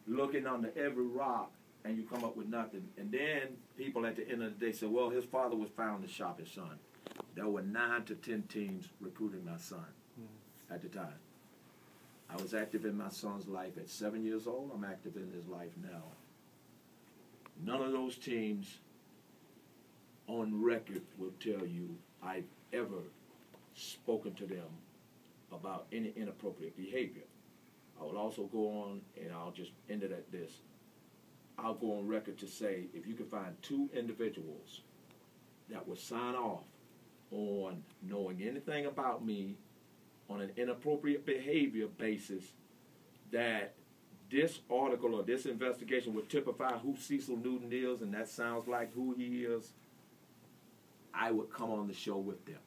looking under every rock, and you come up with nothing. And then people at the end of the day say, well, his father was found to shop his son. There were 9 to 10 teams recruiting my son at the time. I was active in my son's life at 7 years old. I'm active in his life now. None of those teams on record will tell you I've ever spoken to them about any inappropriate behavior. I will also go on, and I'll just end it at this. I'll go on record to say, if you can find 2 individuals that will sign off on knowing anything about me on an inappropriate behavior basis, that this article or this investigation would typify who Cecil Newton is, and that sounds like who he is, I would come on the show with them.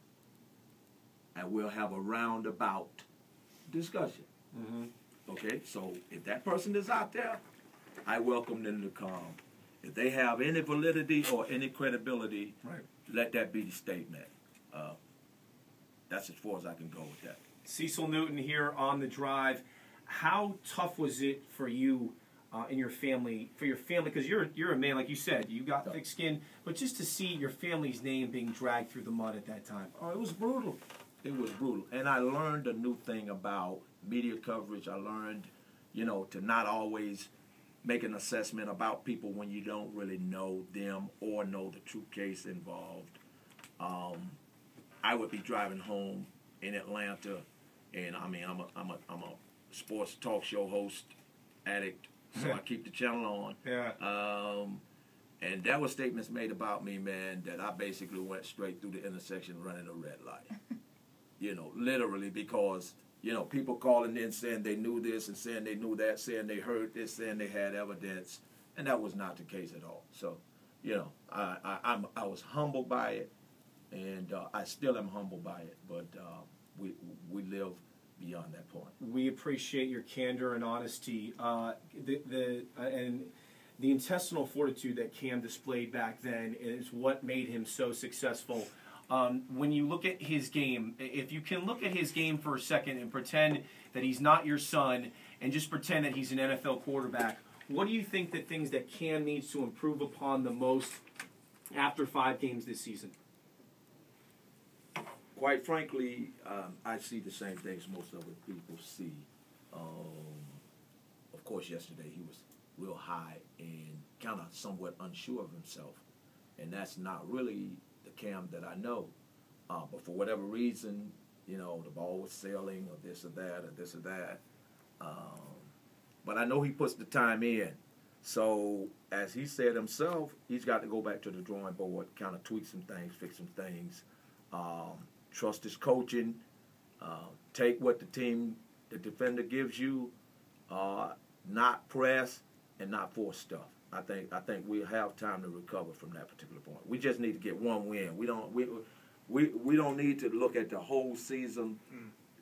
And we'll have a roundabout discussion. Okay, so if that person is out there, I welcome them to come. If they have any validity or any credibility, let that be the statement. That's as far as I can go with that. Cecil Newton here on The Drive. How tough was it for you and your family, because you're a man, like you said, you got thick skin, but just to see your family's name being dragged through the mud at that time? Oh, it was brutal. It was brutal. And I learned a new thing about media coverage. I learned, to not always make an assessment about people when you don't really know them or know the true case involved. I would be driving home in Atlanta, and I mean, I'm a sports talk show host, addict, so I keep the channel on. Yeah. And there were statements made about me, man, that I basically went straight through the intersection running a red light. Literally, because, people calling in saying they knew this and saying they knew that, saying they heard this, saying they had evidence, and that was not the case at all. So, I was humbled by it, and I still am humbled by it, but we live beyond that point. We appreciate your candor and honesty, and the intestinal fortitude that Cam displayed back then is what made him so successful. When you look at his game, if you can look at his game for a second and pretend that he's not your son and just pretend that he's an NFL quarterback, what do you think the things that Cam needs to improve upon the most after 5 games this season? Quite frankly, I see the same things most other people see. Of course, yesterday he was real high and kind of somewhat unsure of himself. And that's not really the Cam that I know. But for whatever reason, the ball was sailing or this or that or this or that. But I know he puts the time in. So, as he said himself, he's got to go back to the drawing board, kind of tweak some things, fix some things. Trust his coaching. Take what the defender gives you. Not press and not force stuff. I think we'll have time to recover from that particular point. We just need to get one win. We don't need to look at the whole season.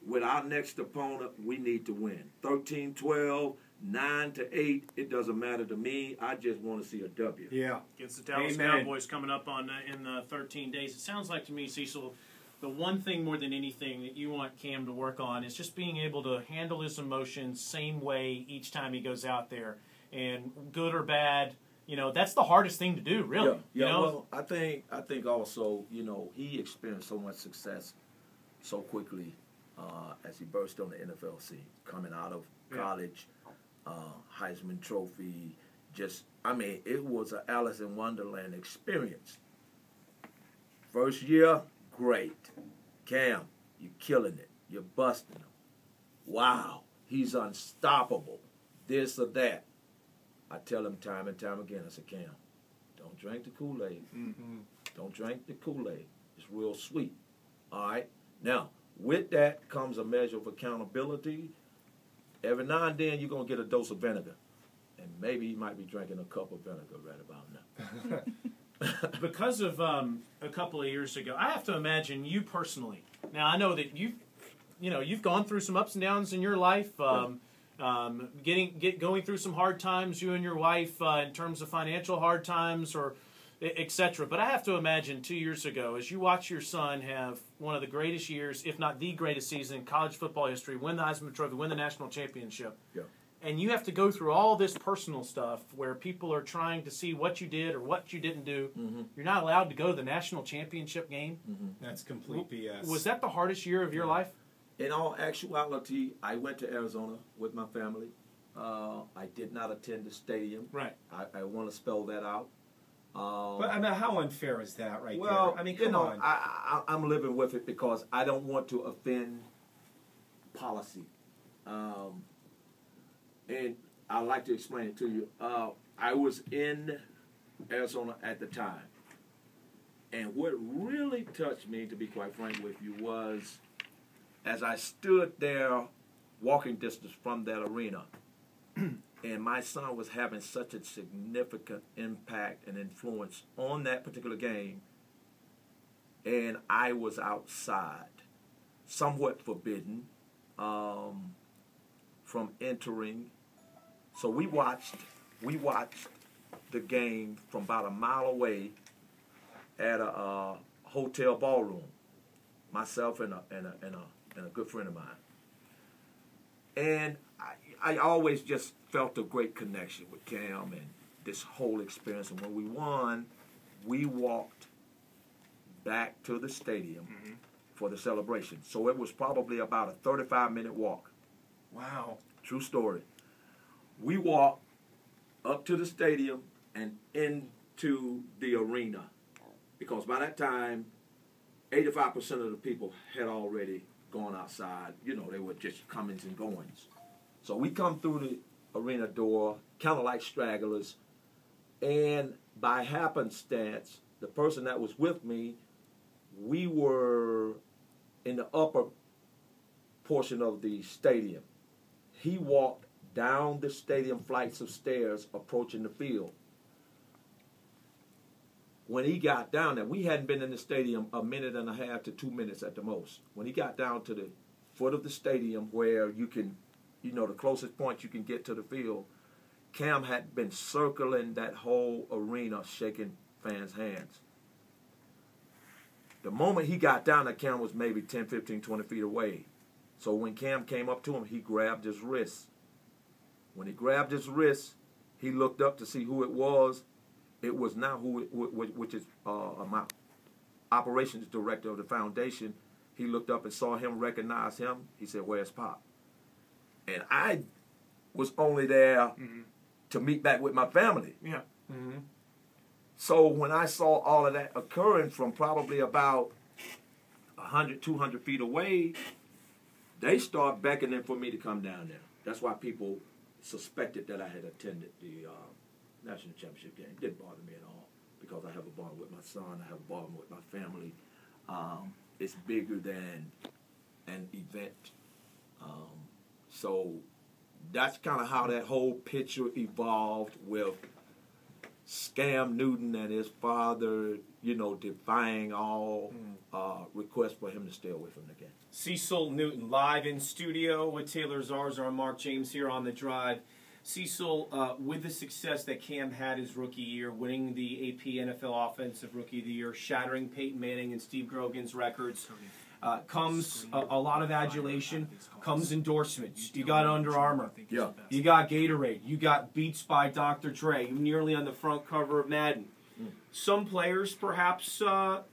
With our next opponent, we need to win. 13-12, 9-8, it doesn't matter to me. I just want to see a W. Yeah. Against the Dallas Cowboys coming up in 13 days. It sounds like to me, Cecil, the one thing more than anything that you want Cam to work on is just being able to handle his emotions same way each time he goes out there. And good or bad, that's the hardest thing to do, really. Yeah. Well, I think also, he experienced so much success so quickly as he burst on the NFL scene, coming out of college, Heisman Trophy. It was an Alice in Wonderland experience. First year, great. Cam, you're killing it. You're busting him. Wow, he's unstoppable. This or that. I tell him time and time again, I say, Cam, don't drink the Kool-Aid. Don't drink the Kool-Aid. It's real sweet. All right? Now, with that comes a measure of accountability. Every now and then, you're going to get a dose of vinegar. And maybe you might be drinking a cup of vinegar right about now. Because of a couple of years ago, I have to imagine you personally. Now, I know that you've gone through some ups and downs in your life. Going through some hard times, you and your wife, in terms of financial hard times or etc. But I have to imagine 2 years ago, as you watch your son have one of the greatest years, if not the greatest season in college football history, win the Heisman Trophy, win the national championship, and you have to go through all this personal stuff where people are trying to see what you did or what you didn't do. Mm-hmm. You're not allowed to go to the national championship game. Mm-hmm. That's complete BS. Was that the hardest year of your life? In all actuality, I went to Arizona with my family. I did not attend the stadium. Right. I want to spell that out. But I mean, how unfair is that, right Well, there? I mean, you come know, on. I'm living with it because I don't want to offend policy. And I'd like to explain it to you. I was in Arizona at the time. And what really touched me, to be quite frank with you, was as I stood there walking distance from that arena, and my son was having such a significant impact and influence on that particular game, and I was outside, somewhat forbidden from entering. So we watched the game from about a mile away at a hotel ballroom. Myself and a good friend of mine, and I always just felt a great connection with Cam and this whole experience. And when we won, we walked back to the stadium for the celebration. So it was probably about a 35-minute walk. Wow. True story. We walked up to the stadium and into the arena because by that time, 85% of the people had already gone outside. You know, they were just comings and goings. So we come through the arena door, kind of like stragglers, and by happenstance, the person that was with me, we were in the upper portion of the stadium. He walked down the stadium flights of stairs approaching the field. When he got down there, we hadn't been in the stadium a minute and a half to 2 minutes at the most. When he got down to the foot of the stadium where you can, you know, the closest point you can get to the field, Cam had been circling that whole arena shaking fans' hands. The moment he got down there, Cam was maybe 10, 15, 20 feet away. So when Cam came up to him, he grabbed his wrist. When he grabbed his wrist, he looked up to see who it was. It was now which is my operations director of the foundation. He looked up and saw him, recognized him. He said, "Where's Pop?" And I was only there to meet back with my family. Yeah. Mm-hmm. So when I saw all of that occurring from probably about 100, 200 feet away, they start beckoning for me to come down there. That's why people suspected that I had attended the national championship game. It didn't bother me at all because I have a bond with my son. I have a bond with my family. It's bigger than an event. So that's kind of how that whole picture evolved with Cam Newton and his father, you know, defying all requests for him to stay away from the game. Cecil Newton live in studio with Taylor Zarzour and Mark James here on The Drive. Cecil, with the success that Cam had his rookie year, winning the AP NFL Offensive Rookie of the Year, shattering Peyton Manning and Steve Grogan's records, comes a lot of adulation, comes endorsements. You got Under Armour. Yeah. You got Gatorade. You got Beats by Dr. Dre. You're nearly on the front cover of Madden. Some players, perhaps,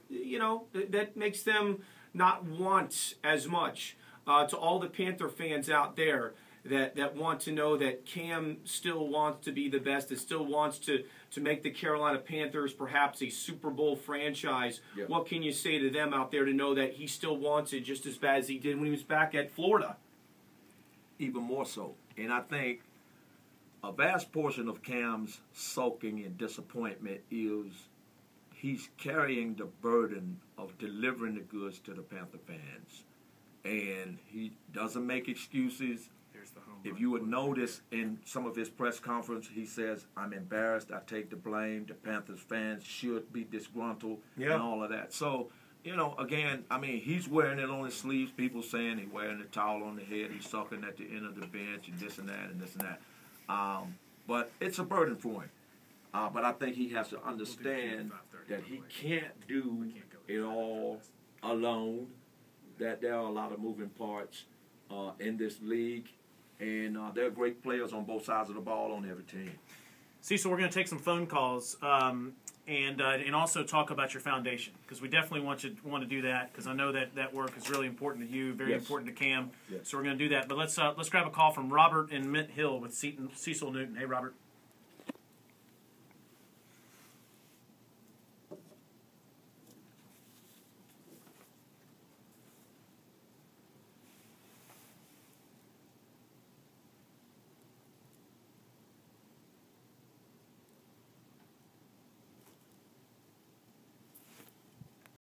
you know, that makes them not want as much. To all the Panther fans out there that want to know that Cam still wants to be the best, that still wants to make the Carolina Panthers perhaps a Super Bowl franchise. Yeah. What can you say to them out there to know that he still wants it just as bad as he did when he was back at Florida? Even more so. And I think a vast portion of Cam's sulking and disappointment is he's carrying the burden of delivering the goods to the Panther fans. And he doesn't make excuses. If you would notice in some of his press conference, he says, "I'm embarrassed. I take the blame. The Panthers fans should be disgruntled," and all of that. So, you know, again, I mean, he's wearing it on his sleeves. People saying he's wearing the towel on the head. He's sucking at the end of the bench and this and that and this and that. But it's a burden for him. But I think he has to understand that he can't do it all alone, that there are a lot of moving parts in this league. And they're great players on both sides of the ball on every team. Cecil, we're going to take some phone calls and also talk about your foundation, because we definitely want to do that, because I know that work is really important to you, very Yes. important to Cam. Yes. So we're going to do that. But let's grab a call from Robert in Mint Hill with Cecil Newton. Hey, Robert.